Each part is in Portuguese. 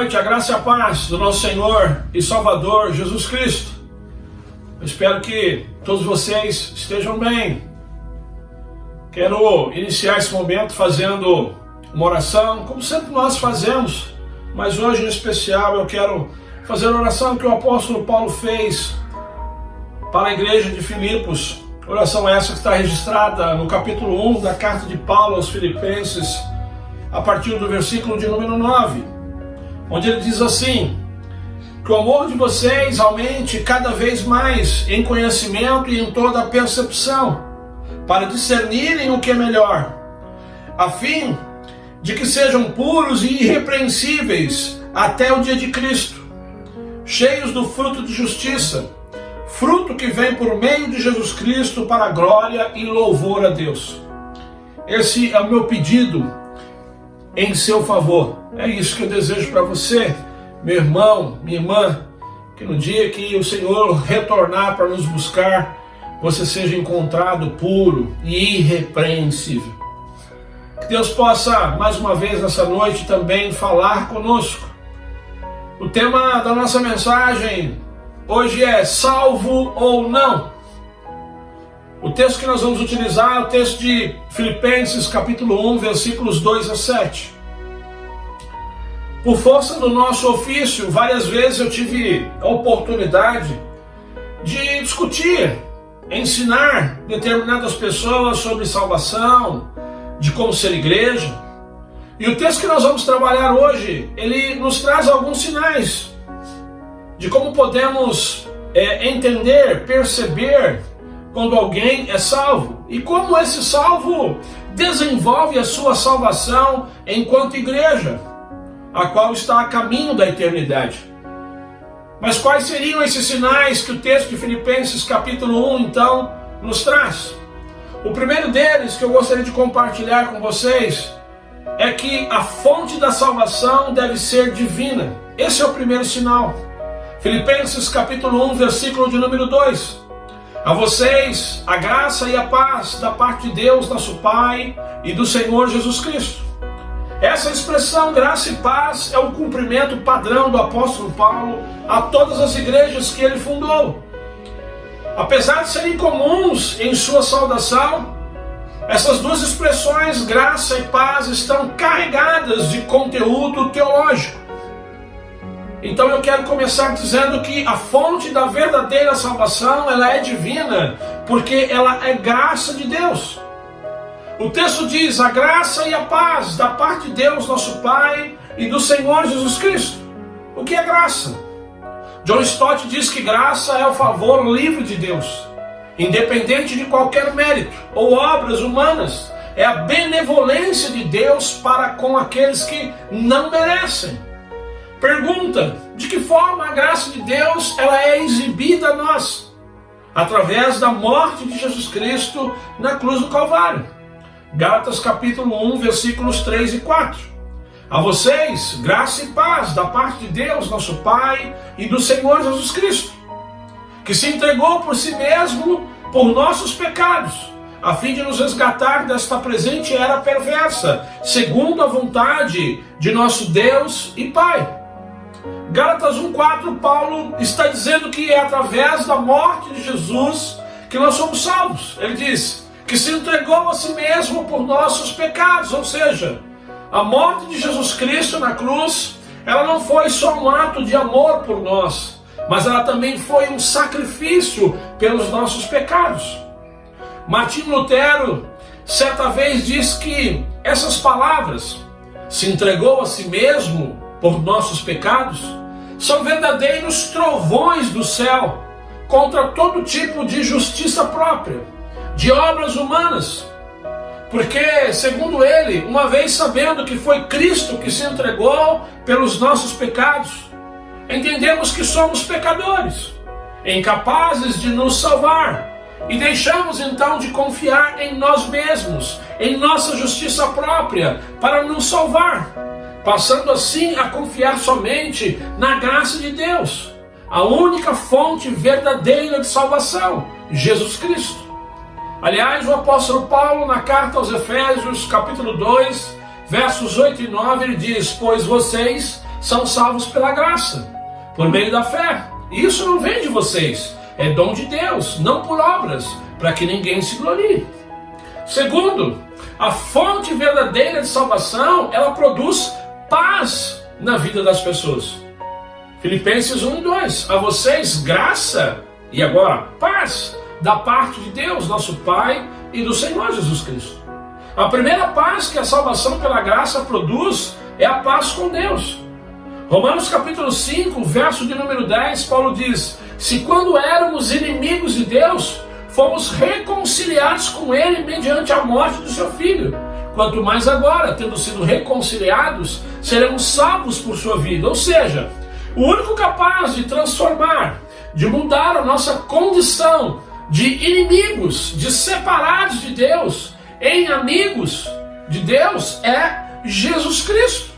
noite, a graça e a paz do nosso Senhor e Salvador Jesus Cristo. Eu espero que todos vocês estejam bem. Quero iniciar esse momento fazendo uma oração, como sempre nós fazemos, mas hoje em especial eu quero fazer a oração que o apóstolo Paulo fez para a igreja de Filipos. Oração essa que está registrada no capítulo 1 da carta de Paulo aos Filipenses, a partir do versículo de número 9, onde ele diz assim: que o amor de vocês aumente cada vez mais em conhecimento e em toda a percepção, para discernirem o que é melhor, a fim de que sejam puros e irrepreensíveis até o dia de Cristo, cheios do fruto de justiça, fruto que vem por meio de Jesus Cristo para a glória e louvor a Deus. Esse é o meu pedido em seu favor. É isso que eu desejo para você, meu irmão, minha irmã, que no dia que o Senhor retornar para nos buscar, você seja encontrado puro e irrepreensível. Que Deus possa, mais uma vez nessa noite, também falar conosco. O tema da nossa mensagem hoje é salvo ou não. O texto que nós vamos utilizar é o texto de Filipenses capítulo 1, versículos 2 a 7. Por força do nosso ofício, várias vezes eu tive a oportunidade de discutir, ensinar determinadas pessoas sobre salvação, de como ser igreja. E o texto que nós vamos trabalhar hoje, ele nos traz alguns sinais de como podemos entender, perceber quando alguém é salvo e como esse salvo desenvolve a sua salvação enquanto igreja, a qual está a caminho da eternidade. Mas quais seriam esses sinais que o texto de Filipenses capítulo 1 então nos traz? O primeiro deles que eu gostaria de compartilhar com vocês é que a fonte da salvação deve ser divina. Esse é o primeiro sinal. Filipenses capítulo 1, versículo de número 2. A vocês a graça e a paz da parte de Deus, nosso Pai, e do Senhor Jesus Cristo. Essa expressão graça e paz é o cumprimento padrão do apóstolo Paulo a todas as igrejas que ele fundou. Apesar de serem comuns em sua saudação, essas duas expressões, graça e paz, estão carregadas de conteúdo teológico. Então eu quero começar dizendo que a fonte da verdadeira salvação, ela é divina, porque ela é graça de Deus. O texto diz: a graça e a paz da parte de Deus, nosso Pai, e do Senhor Jesus Cristo. O que é graça? John Stott diz que graça é o favor livre de Deus, independente de qualquer mérito ou obras humanas. É a benevolência de Deus para com aqueles que não merecem. Pergunta: de que forma a graça de Deus ela é exibida a nós? Através da morte de Jesus Cristo na cruz do Calvário. Gálatas capítulo 1, versículos 3 e 4. A vocês, graça e paz da parte de Deus, nosso Pai, e do Senhor Jesus Cristo, que se entregou por si mesmo por nossos pecados, a fim de nos resgatar desta presente era perversa, segundo a vontade de nosso Deus e Pai. Gálatas 1,4, Paulo está dizendo que é através da morte de Jesus que nós somos salvos. Ele diz que se entregou a si mesmo por nossos pecados, ou seja, a morte de Jesus Cristo na cruz, ela não foi só um ato de amor por nós, mas ela também foi um sacrifício pelos nossos pecados. Martinho Lutero certa vez diz que essas palavras, se entregou a si mesmo por nossos pecados, são verdadeiros trovões do céu contra todo tipo de justiça própria, de obras humanas. Porque, segundo ele, uma vez sabendo que foi Cristo que se entregou pelos nossos pecados, entendemos que somos pecadores, incapazes de nos salvar, e deixamos então de confiar em nós mesmos, em nossa justiça própria, para nos salvar, passando assim a confiar somente na graça de Deus, a única fonte verdadeira de salvação, Jesus Cristo. Aliás, o apóstolo Paulo, na carta aos Efésios, capítulo 2, versos 8 e 9, ele diz: pois vocês são salvos pela graça, por meio da fé. E isso não vem de vocês, é dom de Deus, não por obras, para que ninguém se glorie. Segundo, a fonte verdadeira de salvação, ela produz paz na vida das pessoas. Filipenses 1 e 2, a vocês graça e agora paz da parte de Deus, nosso Pai e do Senhor Jesus Cristo. A primeira paz que a salvação pela graça produz é a paz com Deus. Romanos capítulo 5, verso de número 10, Paulo diz: se quando éramos inimigos de Deus, fomos reconciliados com Ele mediante a morte do seu Filho, quanto mais agora, tendo sido reconciliados, seremos salvos por sua vida. Ou seja, o único capaz de transformar, de mudar a nossa condição de inimigos, de separados de Deus, em amigos de Deus, é Jesus Cristo.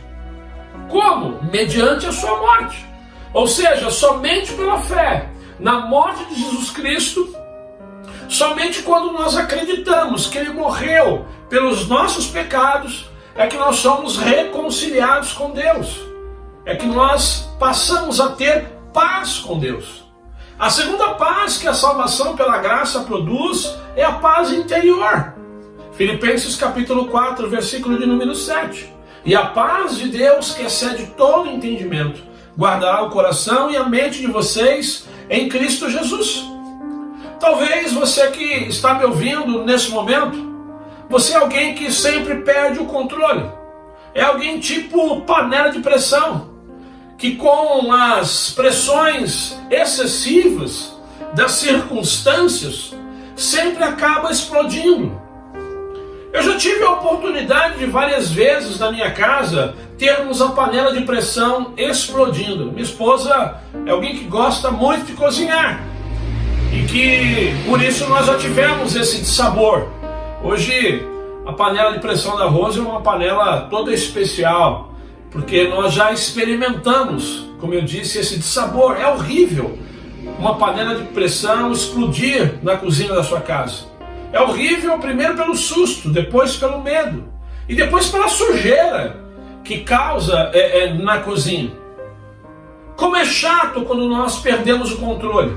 Como? Mediante a sua morte. Ou seja, somente pela fé na morte de Jesus Cristo, somente quando nós acreditamos que Ele morreu pelos nossos pecados, é que nós somos reconciliados com Deus. É que nós passamos a ter paz com Deus. A segunda paz que a salvação pela graça produz é a paz interior. Filipenses capítulo 4, versículo de número 7. E a paz de Deus, que excede todo entendimento, guardará o coração e a mente de vocês em Cristo Jesus. Talvez você que está me ouvindo nesse momento, você é alguém que sempre perde o controle. É alguém tipo panela de pressão, que com as pressões excessivas das circunstâncias, sempre acaba explodindo. Eu já tive a oportunidade de várias vezes na minha casa termos a panela de pressão explodindo. Minha esposa é alguém que gosta muito de cozinhar e que por isso nós já tivemos esse dissabor. Hoje a panela de pressão da Rose é uma panela toda especial, porque nós já experimentamos, como eu disse, esse dissabor. É horrível uma panela de pressão explodir na cozinha da sua casa. É horrível primeiro pelo susto, depois pelo medo e depois pela sujeira que causa na cozinha. Como é chato quando nós perdemos o controle.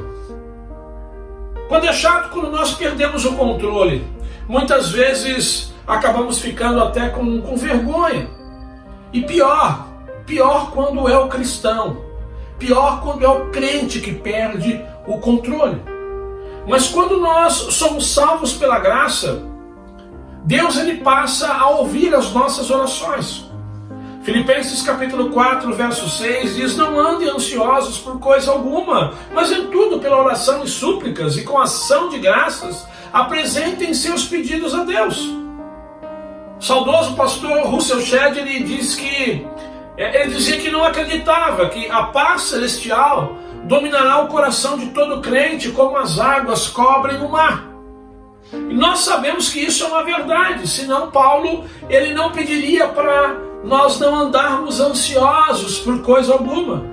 Quando é chato quando nós perdemos o controle. Muitas vezes acabamos ficando até com vergonha. E pior quando é o cristão. Pior quando é o crente que perde o controle. Mas quando nós somos salvos pela graça, Deus ele passa a ouvir as nossas orações. Filipenses capítulo 4, verso 6 diz: não andem ansiosos por coisa alguma, mas em tudo pela oração e súplicas e com ação de graças, apresentem seus pedidos a Deus. O saudoso pastor Russell Shedd, ele diz que ele dizia que não acreditava que a paz celestial dominará o coração de todo crente como as águas cobrem o mar. E nós sabemos que isso é uma verdade, senão Paulo ele não pediria para nós não andarmos ansiosos por coisa alguma.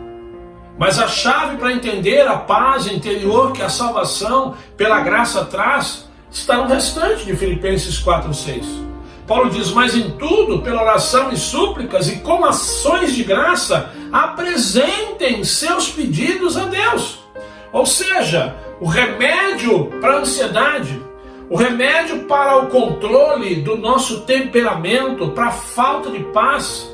Mas a chave para entender a paz interior que a salvação pela graça traz está no restante de Filipenses 4:6. Paulo diz: mas em tudo, pela oração e súplicas e com ações de graça, apresentem seus pedidos a Deus. Ou seja, o remédio para a ansiedade, o remédio para o controle do nosso temperamento, para a falta de paz,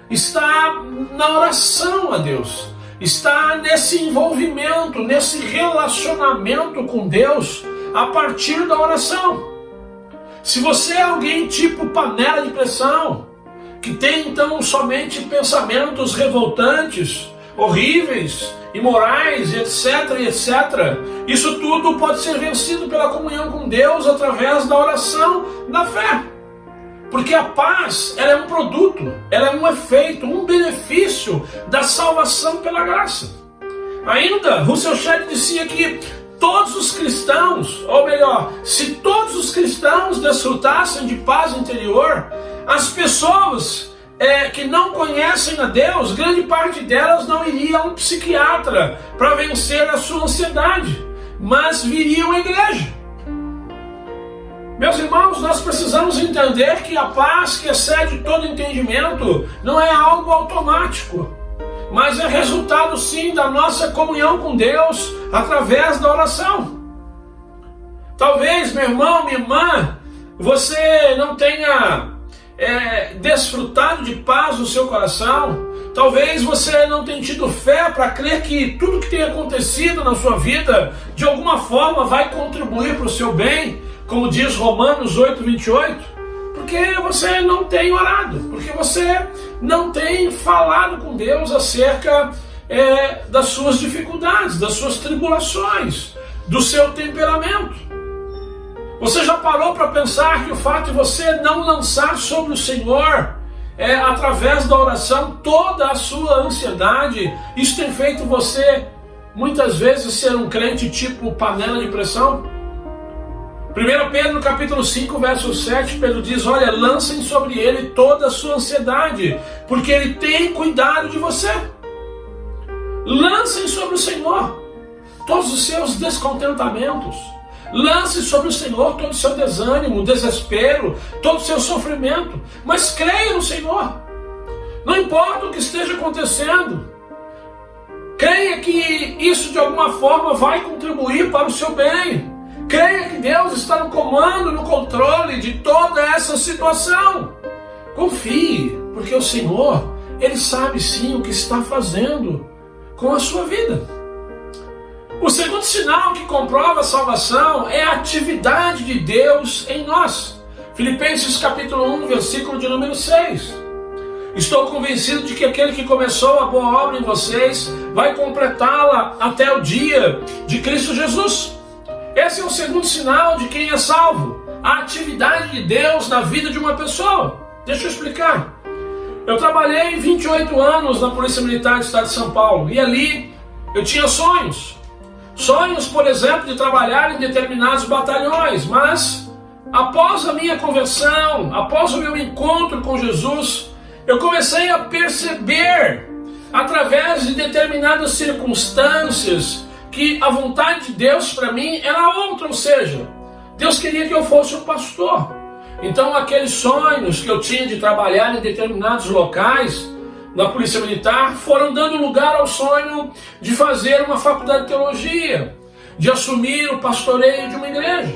está na oração a Deus, está nesse envolvimento, nesse relacionamento com Deus a partir da oração. Se você é alguém tipo panela de pressão, que tem então somente pensamentos revoltantes, horríveis, imorais, etc, etc, isso tudo pode ser vencido pela comunhão com Deus através da oração, da fé. Porque a paz, ela é um produto, ela é um efeito, um benefício da salvação pela graça. Ainda, Russell Shedd dizia que todos os cristãos, ou melhor, se todos os cristãos desfrutassem de paz interior, as pessoas que não conhecem a Deus, grande parte delas não iria a um psiquiatra para vencer a sua ansiedade, mas viriam à igreja. Meus irmãos, nós precisamos entender que a paz que excede todo entendimento não é algo automático. mas é resultado sim da nossa comunhão com Deus através da oração. Talvez, meu irmão, minha irmã, você não tenha desfrutado de paz no seu coração. Talvez você não tenha tido fé para crer que tudo que tem acontecido na sua vida, de alguma forma, vai contribuir para o seu bem, como diz Romanos 8:28, porque você não tem orado, porque você não tem falado com Deus acerca das suas dificuldades, das suas tribulações, do seu temperamento. Você já parou para pensar que o fato de você não lançar sobre o Senhor, através da oração, toda a sua ansiedade, isso tem feito você, muitas vezes, ser um crente tipo panela de pressão? 1 Pedro capítulo 5, verso 7, Pedro diz, olha, lancem sobre ele toda a sua ansiedade, porque ele tem cuidado de você. Lancem sobre o Senhor todos os seus descontentamentos. Lance sobre o Senhor todo o seu desânimo, desespero, todo o seu sofrimento, mas creia no Senhor. Não importa o que esteja acontecendo, creia que isso de alguma forma vai contribuir para o seu bem. Creia que Deus está no comando, no controle de toda essa situação. Confie, porque o Senhor, Ele sabe sim o que está fazendo com a sua vida. O segundo sinal que comprova a salvação é a atividade de Deus em nós. Filipenses capítulo 1, versículo de número 6. Estou convencido de que aquele que começou a boa obra em vocês vai completá-la até o dia de Cristo Jesus. Esse é o segundo sinal de quem é salvo, a atividade de Deus na vida de uma pessoa. Deixa eu explicar. Eu trabalhei 28 anos na Polícia Militar do Estado de São Paulo e ali eu tinha sonhos. Sonhos, por exemplo, de trabalhar em determinados batalhões, mas após a minha conversão, após o meu encontro com Jesus, eu comecei a perceber, através de determinadas circunstâncias, que a vontade de Deus para mim era outra, ou seja, Deus queria que eu fosse um pastor. Então aqueles sonhos que eu tinha de trabalhar em determinados locais na Polícia Militar foram dando lugar ao sonho de fazer uma faculdade de teologia, de assumir o pastoreio de uma igreja.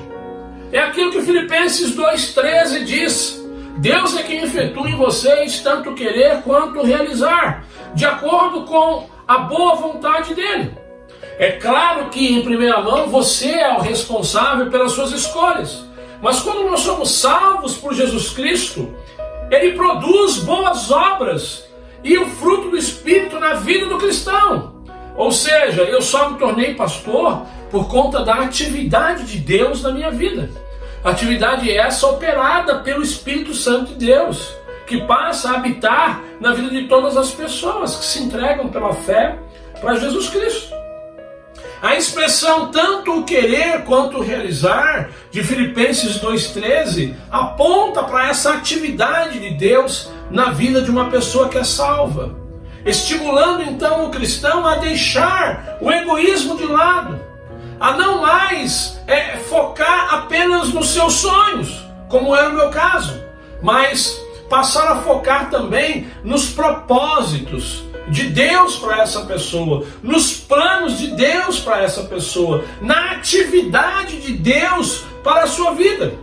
É aquilo que Filipenses 2,13 diz: Deus é quem efetua em vocês tanto querer quanto realizar, de acordo com a boa vontade dele. É claro que, em primeira mão, você é o responsável pelas suas escolhas. Mas quando nós somos salvos por Jesus Cristo, Ele produz boas obras e o fruto do Espírito na vida do cristão. Ou seja, eu só me tornei pastor por conta da atividade de Deus na minha vida. Atividade essa operada pelo Espírito Santo de Deus, que passa a habitar na vida de todas as pessoas que se entregam pela fé para Jesus Cristo. A expressão tanto o querer quanto o realizar, de Filipenses 2,13, aponta para essa atividade de Deus na vida de uma pessoa que é salva, estimulando então o cristão a deixar o egoísmo de lado, a não mais focar apenas nos seus sonhos, como era o meu caso, mas passar a focar também nos propósitos de Deus para essa pessoa, nos planos de Deus para essa pessoa, na atividade de Deus para a sua vida.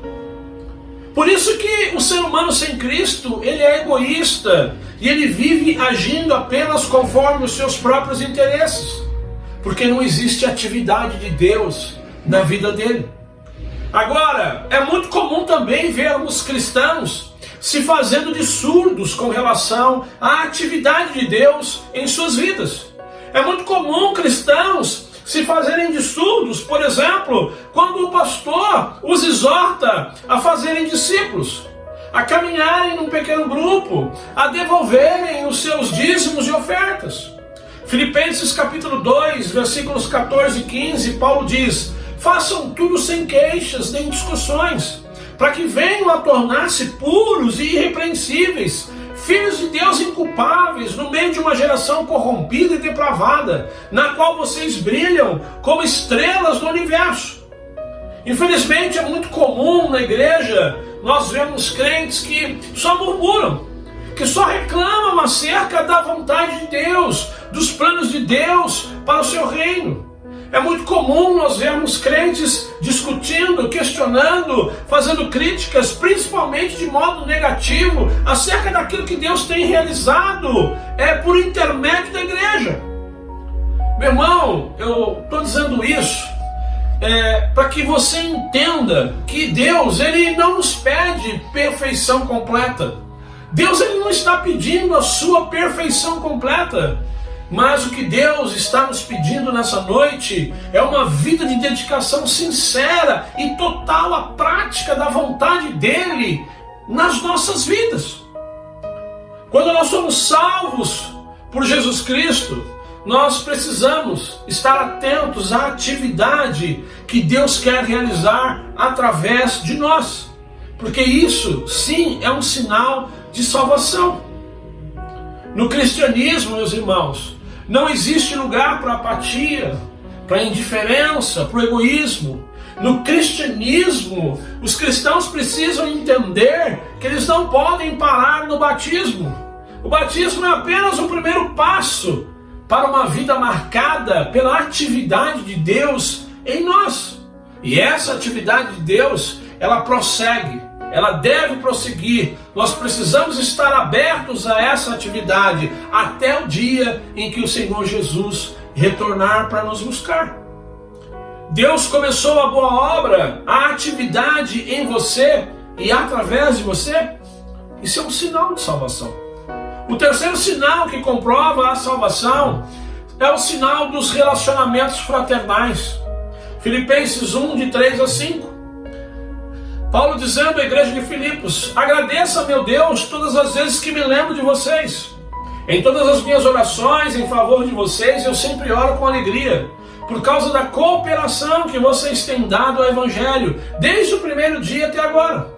Por isso que o ser humano sem Cristo, ele é egoísta e ele vive agindo apenas conforme os seus próprios interesses, porque não existe atividade de Deus na vida dele. Agora, é muito comum também vermos cristãos se fazendo de surdos com relação à atividade de Deus em suas vidas. É muito comum cristãos se fazerem de surdos, por exemplo, quando o pastor os exorta a fazerem discípulos, a caminharem num pequeno grupo, a devolverem os seus dízimos e ofertas. Filipenses capítulo 2, versículos 14 e 15, Paulo diz: façam tudo sem queixas nem discussões, para que venham a tornar-se puros e irrepreensíveis, filhos de Deus inculpáveis, no meio de uma geração corrompida e depravada, na qual vocês brilham como estrelas do universo. Infelizmente é muito comum na igreja nós vemos crentes que só murmuram, que só reclamam acerca da vontade de Deus, dos planos de Deus para o seu reino. É muito comum nós vermos crentes discutindo, questionando, fazendo críticas, principalmente de modo negativo, acerca daquilo que Deus tem realizado por intermédio da igreja. Meu irmão, eu estou dizendo isso para que você entenda que Deus, Ele não nos pede perfeição completa. Deus, Ele não está pedindo a sua perfeição completa. Mas o que Deus está nos pedindo nessa noite é uma vida de dedicação sincera e total à prática da vontade dEle nas nossas vidas. Quando nós somos salvos por Jesus Cristo, nós precisamos estar atentos à atividade que Deus quer realizar através de nós, porque isso sim é um sinal de salvação. No cristianismo, meus irmãos, não existe lugar para apatia, para indiferença, para o egoísmo. No cristianismo, os cristãos precisam entender que eles não podem parar no batismo. O batismo é apenas o primeiro passo para uma vida marcada pela atividade de Deus em nós. E essa atividade de Deus, ela prossegue, ela deve prosseguir. Nós precisamos estar abertos a essa atividade até o dia em que o Senhor Jesus retornar para nos buscar. Deus começou a boa obra, a atividade em você e através de você. Isso é um sinal de salvação. O terceiro sinal que comprova a salvação é o sinal dos relacionamentos fraternais. Filipenses 1, de 3 a 5. Paulo dizendo à igreja de Filipos: agradeça a meu Deus todas as vezes que me lembro de vocês. Em todas as minhas orações em favor de vocês, eu sempre oro com alegria, por causa da cooperação que vocês têm dado ao Evangelho, desde o primeiro dia até agora.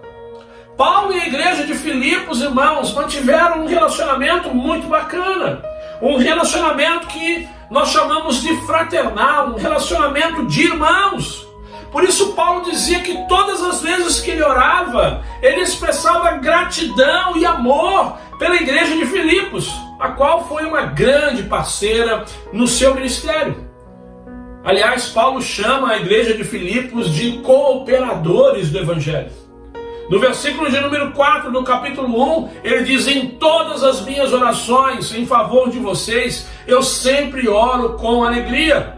Paulo e a igreja de Filipos, irmãos, mantiveram um relacionamento muito bacana, um relacionamento que nós chamamos de fraternal, um relacionamento de irmãos. Por isso Paulo dizia que todas as vezes que ele orava, ele expressava gratidão e amor pela igreja de Filipos, a qual foi uma grande parceira no seu ministério. Aliás, Paulo chama a igreja de Filipos de cooperadores do Evangelho. No versículo de número 4 do capítulo 1, ele diz: em todas as minhas orações em favor de vocês, eu sempre oro com alegria.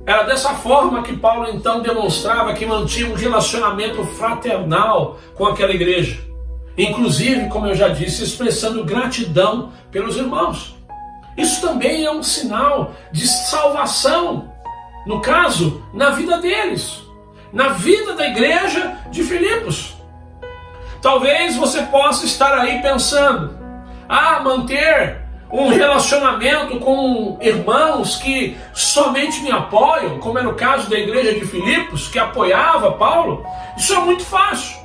Era dessa forma que Paulo então demonstrava que mantinha um relacionamento fraternal com aquela igreja. Inclusive, como eu já disse, expressando gratidão pelos irmãos. Isso também é um sinal de salvação, no caso, na vida deles, na vida da igreja de Filipos. Talvez você possa estar aí pensando: manter um relacionamento com irmãos que somente me apoiam, como era o caso da igreja de Filipos, que apoiava Paulo, isso é muito fácil.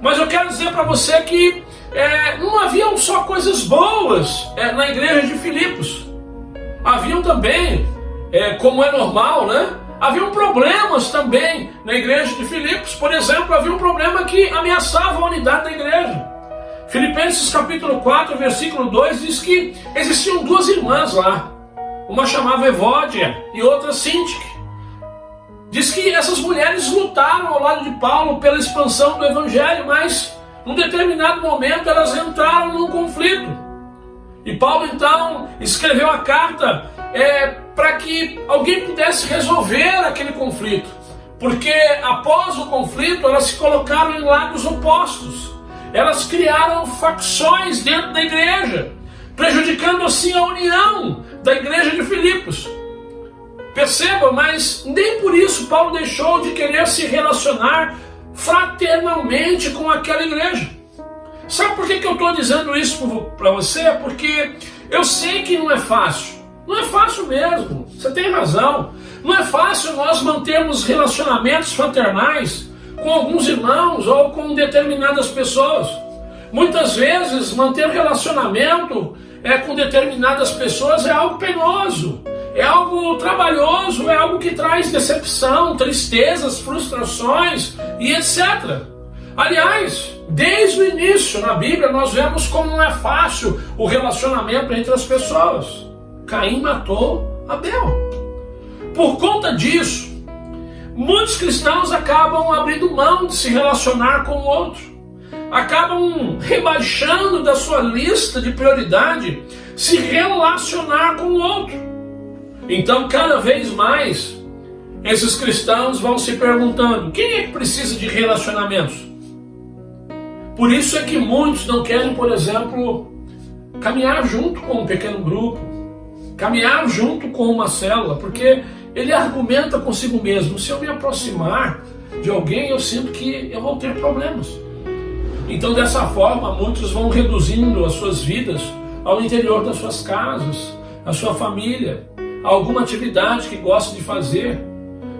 Mas eu quero dizer para você que não haviam só coisas boas na igreja de Filipos. Haviam também, como é normal, né? Haviam problemas também na igreja de Filipos. Por exemplo, havia um problema que ameaçava a unidade da igreja. Filipenses capítulo 4, versículo 2 diz que existiam duas irmãs lá. Uma chamava Evódia e outra Síntique. Diz que essas mulheres lutaram ao lado de Paulo pela expansão do Evangelho, mas num determinado momento elas entraram num conflito. E Paulo então escreveu a carta para que alguém pudesse resolver aquele conflito. Porque após o conflito elas se colocaram em lados opostos. Elas criaram facções dentro da igreja, prejudicando assim a união da igreja de Filipos. Perceba, mas nem por isso Paulo deixou de querer se relacionar fraternalmente com aquela igreja. Sabe por que eu estou dizendo isso para você? Porque eu sei que não é fácil. Não é fácil mesmo, você tem razão. Não é fácil nós mantermos relacionamentos fraternais com alguns irmãos ou com determinadas pessoas. Muitas vezes manter relacionamento com determinadas pessoas é algo penoso, é algo trabalhoso, é algo que traz decepção, tristezas, frustrações e etc. Aliás, desde o o início, na Bíblia, nós vemos como não é fácil o relacionamento entre as pessoas. Caim matou Abel. Por conta disso, muitos cristãos acabam abrindo mão de se relacionar com o outro. Acabam rebaixando da sua lista de prioridade se relacionar com o outro. Então, cada vez mais, esses cristãos vão se perguntando: quem é que precisa de relacionamentos? Por isso é que muitos não querem, por exemplo, caminhar junto com um pequeno grupo, caminhar junto com uma célula, porque ele argumenta consigo mesmo: se eu me aproximar de alguém, eu sinto que eu vou ter problemas. Então, dessa forma, muitos vão reduzindo as suas vidas ao interior das suas casas, a sua família, a alguma atividade que gosta de fazer.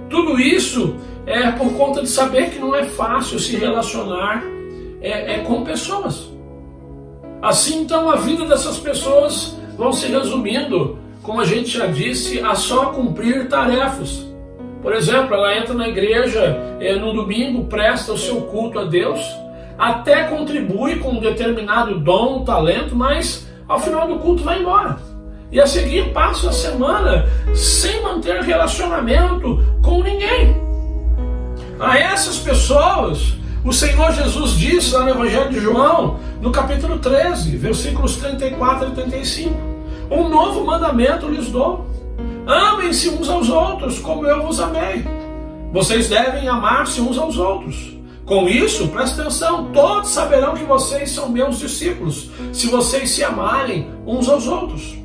Tudo isso é por conta de saber que não é fácil se relacionar com pessoas. Assim, então, a vida dessas pessoas vão se resumindo, como a gente já disse, a só cumprir tarefas. Por exemplo, ela entra na igreja no domingo, presta o seu culto a Deus, até contribui com um determinado dom, talento, mas ao final do culto vai embora. E a seguir passa a semana sem manter relacionamento com ninguém. A essas pessoas, o Senhor Jesus disse lá no Evangelho de João, no capítulo 13, versículos 34 e 35, um novo mandamento lhes dou: amem-se uns aos outros como eu vos amei. Vocês devem amar-se uns aos outros. Com isso, presta atenção, todos saberão que vocês são meus discípulos, se vocês se amarem uns aos outros.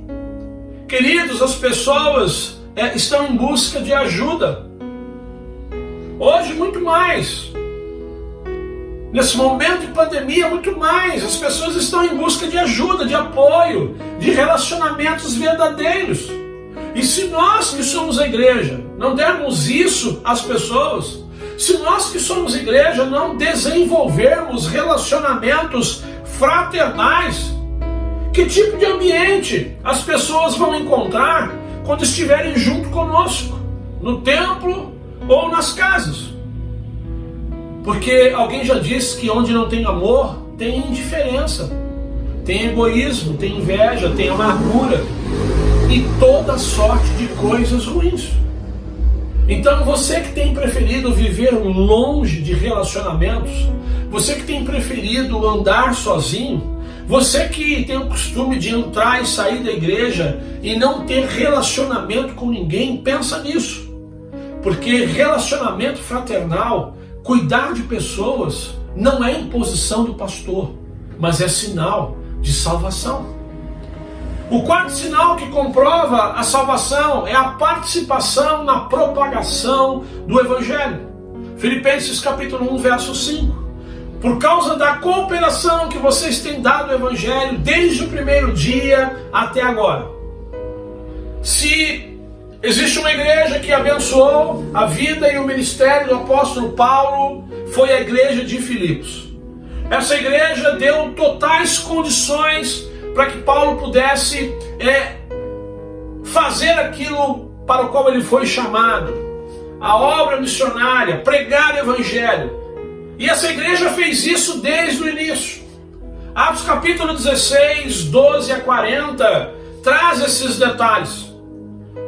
Queridos, as pessoas estão em busca de ajuda. Hoje, muito mais. Nesse momento de pandemia, muito mais. As pessoas estão em busca de ajuda, de apoio, de relacionamentos verdadeiros. E se nós que somos a igreja não dermos isso às pessoas, se nós que somos igreja não desenvolvermos relacionamentos fraternais, que tipo de ambiente as pessoas vão encontrar quando estiverem junto conosco, no templo ou nas casas? Porque alguém já disse que onde não tem amor, tem indiferença, tem egoísmo, tem inveja, tem amargura e toda sorte de coisas ruins. Então, você que tem preferido viver longe de relacionamentos, você que tem preferido andar sozinho, você que tem o costume de entrar e sair da igreja e não ter relacionamento com ninguém, pensa nisso. Porque relacionamento fraternal, cuidar de pessoas, não é imposição do pastor, mas é sinal de salvação. O quarto sinal que comprova a salvação é a participação na propagação do Evangelho. Filipenses capítulo 1, verso 5. Por causa da cooperação que vocês têm dado ao Evangelho desde o primeiro dia até agora. Se existe uma igreja que abençoou a vida e o ministério do apóstolo Paulo, foi a igreja de Filipos. Essa igreja deu totais condições para que Paulo pudesse fazer aquilo para o qual ele foi chamado, a obra missionária, pregar o Evangelho. E essa igreja fez isso desde o início. Atos capítulo 16, 12 a 40, traz esses detalhes.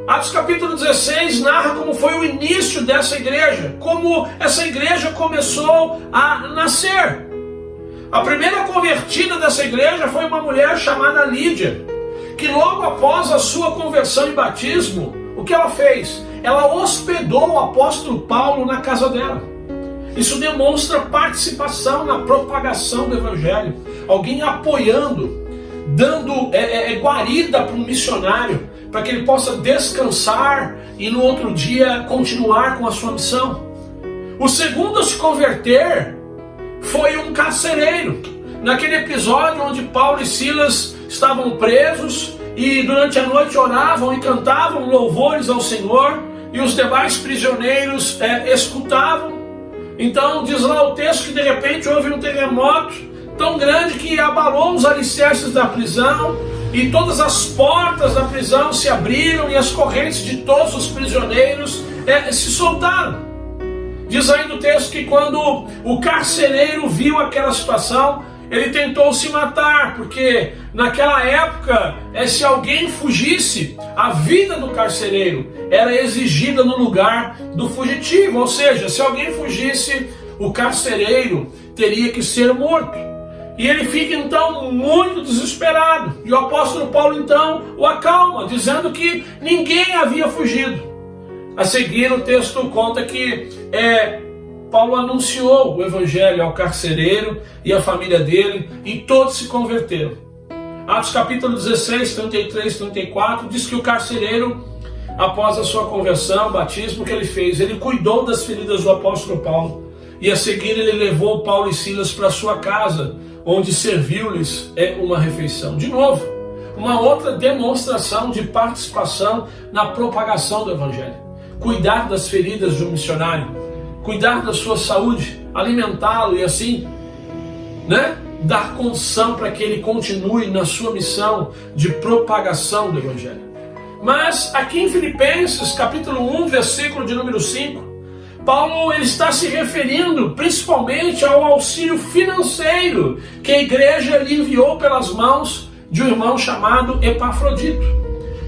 Atos capítulo 16 narra como foi o início dessa igreja, como essa igreja começou a nascer. A primeira convertida dessa igreja foi uma mulher chamada Lídia, que logo após a sua conversão e batismo, o que ela fez? Ela hospedou o apóstolo Paulo na casa dela. Isso demonstra participação na propagação do Evangelho. Alguém apoiando, dando guarida para um missionário, para que ele possa descansar e no outro dia continuar com a sua missão. O segundo a se converter foi um carcereiro. Naquele episódio onde Paulo e Silas estavam presos e durante a noite oravam e cantavam louvores ao Senhor e os demais prisioneiros escutavam. Então diz lá o texto que de repente houve um terremoto tão grande que abalou os alicerces da prisão e todas as portas da prisão se abriram e as correntes de todos os prisioneiros se soltaram. Diz aí no texto que quando o carcereiro viu aquela situação, Ele tentou se matar, porque naquela época, se alguém fugisse, a vida do carcereiro era exigida no lugar do fugitivo. Ou seja, se alguém fugisse, o carcereiro teria que ser morto. E ele fica então muito desesperado. E o apóstolo Paulo então o acalma, dizendo que ninguém havia fugido. A seguir o texto conta que Paulo anunciou o evangelho ao carcereiro e à família dele, e todos se converteram. Atos capítulo 16, 33, 34, diz que o carcereiro, após a sua conversão, o batismo que ele fez, ele cuidou das feridas do apóstolo Paulo, e a seguir ele levou Paulo e Silas para sua casa, onde serviu-lhes uma refeição. De novo, uma outra demonstração de participação na propagação do evangelho. Cuidar das feridas de um missionário, cuidar da sua saúde, alimentá-lo e assim, dar condição para que ele continue na sua missão de propagação do evangelho. Mas aqui em Filipenses, capítulo 1, versículo de número 5, Paulo ele está se referindo principalmente ao auxílio financeiro que a igreja lhe enviou pelas mãos de um irmão chamado Epafrodito.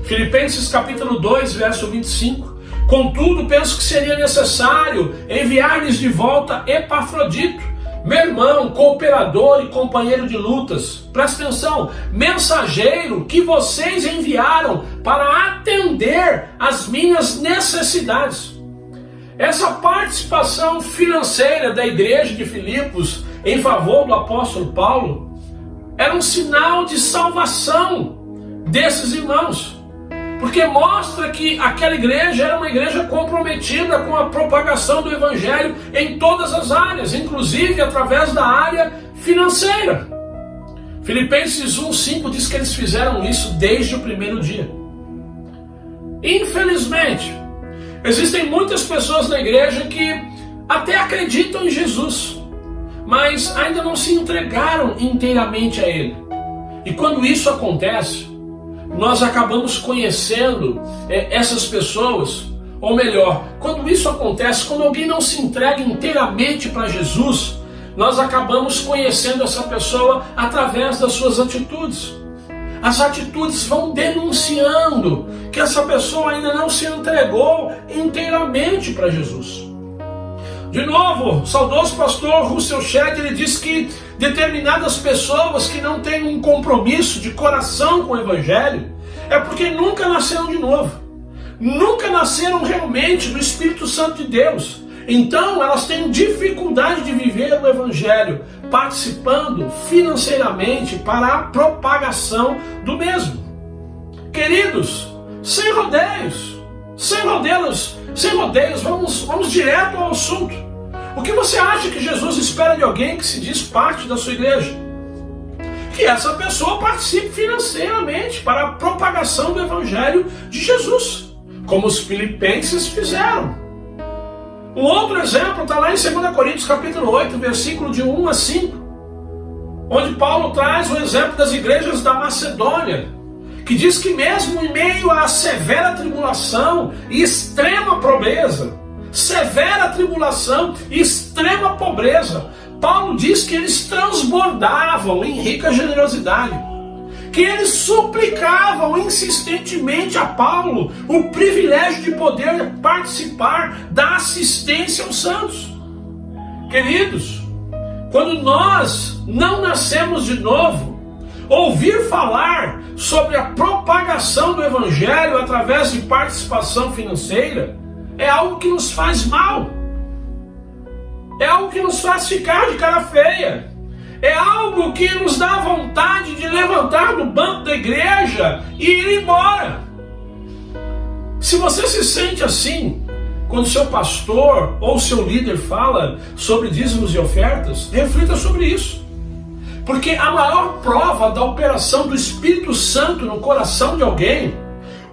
Filipenses capítulo 2, verso 25. Contudo, penso que seria necessário enviar-lhes de volta Epafrodito, meu irmão, cooperador e companheiro de lutas. Presta atenção, mensageiro que vocês enviaram para atender às minhas necessidades. Essa participação financeira da igreja de Filipos em favor do apóstolo Paulo era um sinal de salvação desses irmãos. Porque mostra que aquela igreja era uma igreja comprometida com a propagação do evangelho em todas as áreas, inclusive através da área financeira. Filipenses 1,5 diz que eles fizeram isso desde o primeiro dia. Infelizmente, existem muitas pessoas na igreja que até acreditam em Jesus, mas ainda não se entregaram inteiramente a Ele. E quando isso acontece, nós acabamos conhecendo essas pessoas, ou melhor, quando isso acontece, quando alguém não se entrega inteiramente para Jesus, nós acabamos conhecendo essa pessoa através das suas atitudes. As atitudes vão denunciando que essa pessoa ainda não se entregou inteiramente para Jesus. De novo, o saudoso pastor Russell Shedd, ele diz que determinadas pessoas que não têm um compromisso de coração com o evangelho é porque nunca nasceram de novo, nunca nasceram realmente do Espírito Santo de Deus. Então elas têm dificuldade de viver o evangelho, participando financeiramente para a propagação do mesmo. Queridos, sem rodeios, vamos direto ao assunto. O que você acha que Jesus espera de alguém que se diz parte da sua igreja? Que essa pessoa participe financeiramente para a propagação do evangelho de Jesus, como os filipenses fizeram. Um outro exemplo está lá em 2 Coríntios capítulo 8, versículo de 1 a 5, onde Paulo traz o exemplo das igrejas da Macedônia, que diz que mesmo em meio à severa tribulação e extrema pobreza, Paulo diz que eles transbordavam em rica generosidade, que eles suplicavam insistentemente a Paulo o privilégio de poder participar da assistência aos santos. Queridos, quando nós não nascemos de novo, ouvir falar sobre a propagação do evangelho através de participação financeira é algo que nos faz mal, é algo que nos faz ficar de cara feia, é algo que nos dá vontade de levantar do banco da igreja e ir embora. Se você se sente assim quando seu pastor ou seu líder fala sobre dízimos e ofertas, reflita sobre isso. Porque a maior prova da operação do Espírito Santo no coração de alguém,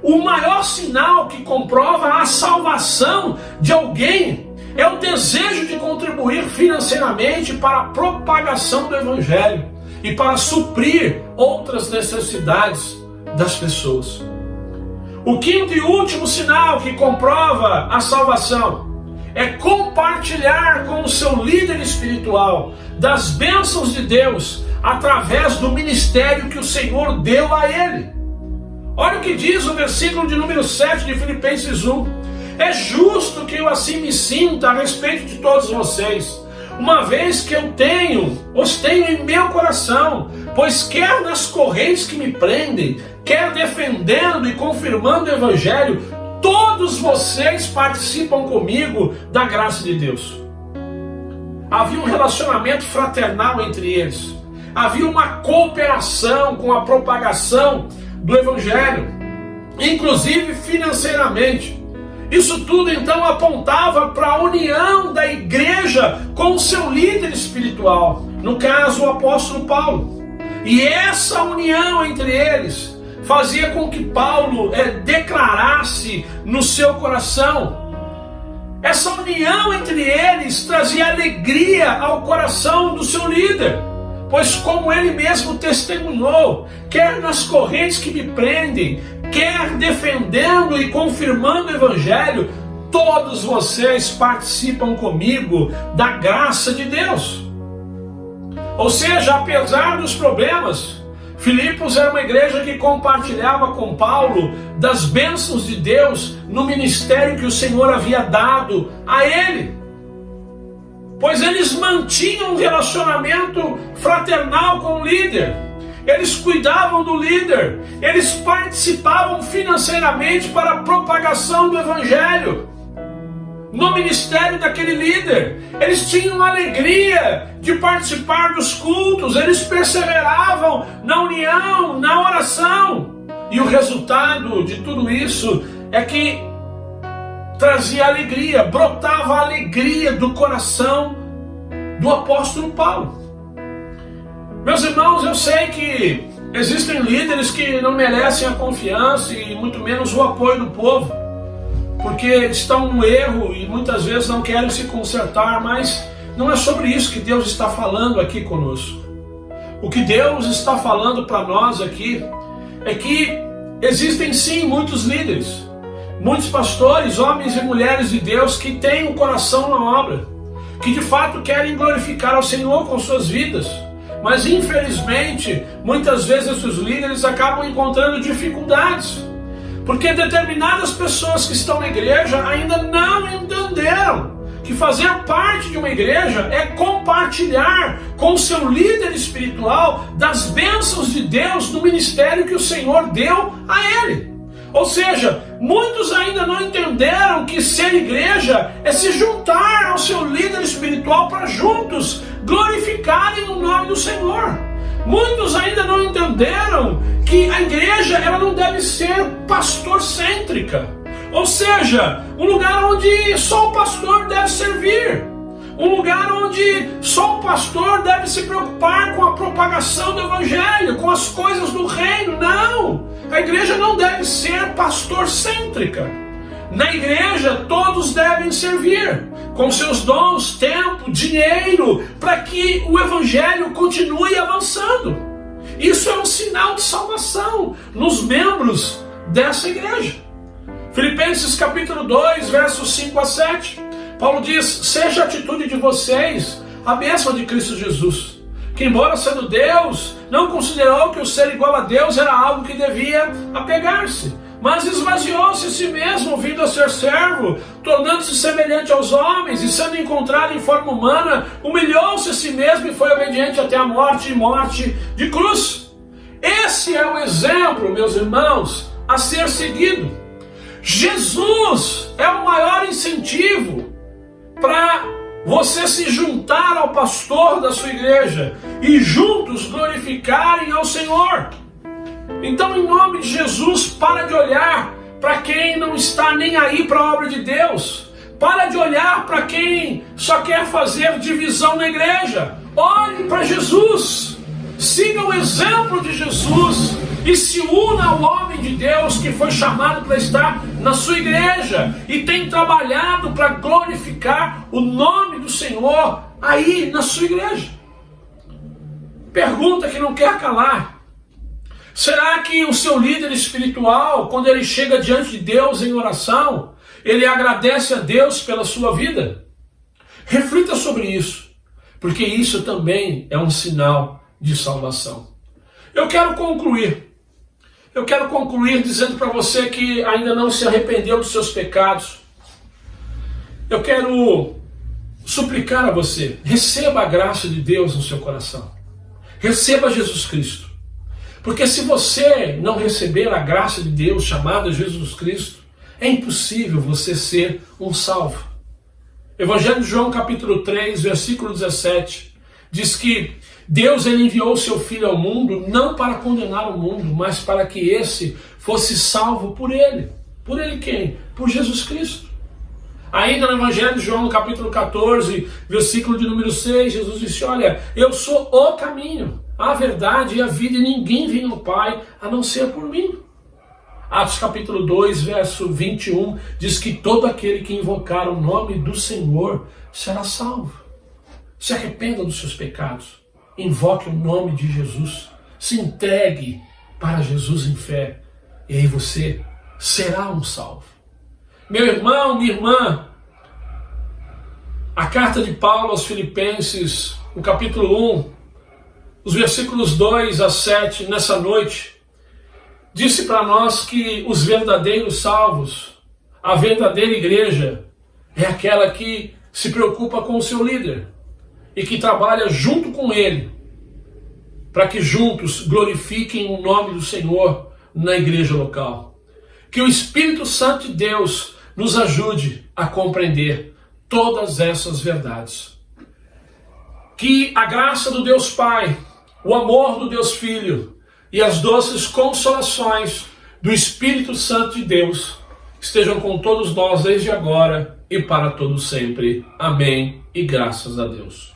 o maior sinal que comprova a salvação de alguém, é o desejo de contribuir financeiramente para a propagação do evangelho e para suprir outras necessidades das pessoas. O quinto e último sinal que comprova a salvação é compartilhar com o seu líder espiritual das bênçãos de Deus através do ministério que o Senhor deu a ele. Olha o que diz o versículo de número 7 de Filipenses 1. É justo que eu assim me sinta a respeito de todos vocês, uma vez que os tenho em meu coração, pois quer nas correntes que me prendem, quer defendendo e confirmando o Evangelho, todos vocês participam comigo da graça de Deus. Havia um relacionamento fraternal entre eles. Havia uma cooperação com a propagação do Evangelho, inclusive financeiramente. Isso tudo então apontava para a união da igreja com o seu líder espiritual, no caso o apóstolo Paulo. E essa união entre eles fazia com que Paulo declarasse no seu coração. Essa união entre eles trazia alegria ao coração do seu líder, pois como ele mesmo testemunhou, quer nas correntes que me prendem, quer defendendo e confirmando o Evangelho, todos vocês participam comigo da graça de Deus. Ou seja, apesar dos problemas, Filipos era uma igreja que compartilhava com Paulo das bênçãos de Deus no ministério que o Senhor havia dado a ele. Pois eles mantinham um relacionamento fraternal com o líder. Eles cuidavam do líder, eles participavam financeiramente para a propagação do Evangelho no ministério daquele líder. Eles tinham alegria de participar dos cultos, eles perseveravam na união, na oração. E o resultado de tudo isso é que trazia alegria, brotava a alegria do coração do apóstolo Paulo. Meus irmãos, eu sei que existem líderes que não merecem a confiança e muito menos o apoio do povo, porque estão no erro e muitas vezes não querem se consertar, mas não é sobre isso que Deus está falando aqui conosco. O que Deus está falando para nós aqui é que existem sim muitos líderes, muitos pastores, homens e mulheres de Deus que têm o coração na obra, que de fato querem glorificar ao Senhor com suas vidas. Mas infelizmente, muitas vezes esses líderes acabam encontrando dificuldades, porque determinadas pessoas que estão na igreja ainda não entenderam que fazer parte de uma igreja é compartilhar com o seu líder espiritual das bênçãos de Deus no ministério que o Senhor deu a ele. Ou seja, muitos ainda não entenderam que ser igreja é se juntar ao seu líder espiritual para juntos glorificarem o nome do Senhor. Muitos ainda não entenderam que a igreja ela não deve ser pastor-cêntrica. Ou seja, um lugar onde só o pastor deve servir. Um lugar onde só o pastor deve se preocupar com a propagação do Evangelho, com as coisas do reino. Não! A igreja não deve ser pastor-cêntrica. Na igreja todos devem servir com seus dons, tempo, dinheiro, para que o Evangelho continue avançando. Isso é um sinal de salvação nos membros dessa igreja. Filipenses capítulo 2, versos 5 a 7. Paulo diz: seja a atitude de vocês a mesma de Cristo Jesus, que embora sendo Deus, não considerou que o ser igual a Deus era algo que devia apegar-se, mas esvaziou-se a si mesmo, vindo a ser servo, tornando-se semelhante aos homens, e sendo encontrado em forma humana, humilhou-se a si mesmo e foi obediente até a morte e morte de cruz. Esse é o exemplo, meus irmãos, a ser seguido. Jesus é o maior incentivo para você se juntar ao pastor da sua igreja e juntos glorificarem ao Senhor. Então, em nome de Jesus, para de olhar para quem não está nem aí para a obra de Deus. Para de olhar para quem só quer fazer divisão na igreja. Olhe para Jesus. Siga o exemplo de Jesus e se una ao homem de Deus que foi chamado para estar na sua igreja e tem trabalhado para glorificar o nome do Senhor aí na sua igreja. Pergunta que não quer calar: será que o seu líder espiritual, quando ele chega diante de Deus em oração, ele agradece a Deus pela sua vida? Reflita sobre isso, porque isso também é um sinal de salvação. Eu quero concluir dizendo para você que ainda não se arrependeu dos seus pecados. Eu quero suplicar a você, receba a graça de Deus no seu coração. Receba Jesus Cristo. Porque se você não receber a graça de Deus chamada Jesus Cristo, é impossível você ser um salvo. Evangelho de João capítulo 3, versículo 17, diz que Deus ele enviou o seu Filho ao mundo não para condenar o mundo, mas para que esse fosse salvo por ele. Por ele quem? Por Jesus Cristo. Ainda no Evangelho de João, no capítulo 14, versículo de número 6, Jesus disse, olha, eu sou o caminho, a verdade e a vida, e ninguém vem ao Pai a não ser por mim. Atos capítulo 2, verso 21, diz que todo aquele que invocar o nome do Senhor será salvo. Se arrependa dos seus pecados, invoque o nome de Jesus, se entregue para Jesus em fé, e aí você será um salvo. Meu irmão, minha irmã, a carta de Paulo aos Filipenses, no capítulo 1, os versículos 2 a 7, nessa noite, disse para nós que os verdadeiros salvos, a verdadeira igreja, é aquela que se preocupa com o seu líder e que trabalha junto com ele, para que juntos glorifiquem o nome do Senhor na igreja local. Que o Espírito Santo de Deus nos ajude a compreender todas essas verdades. Que a graça do Deus Pai, o amor do Deus Filho e as doces consolações do Espírito Santo de Deus estejam com todos nós desde agora e para todo sempre. Amém e graças a Deus.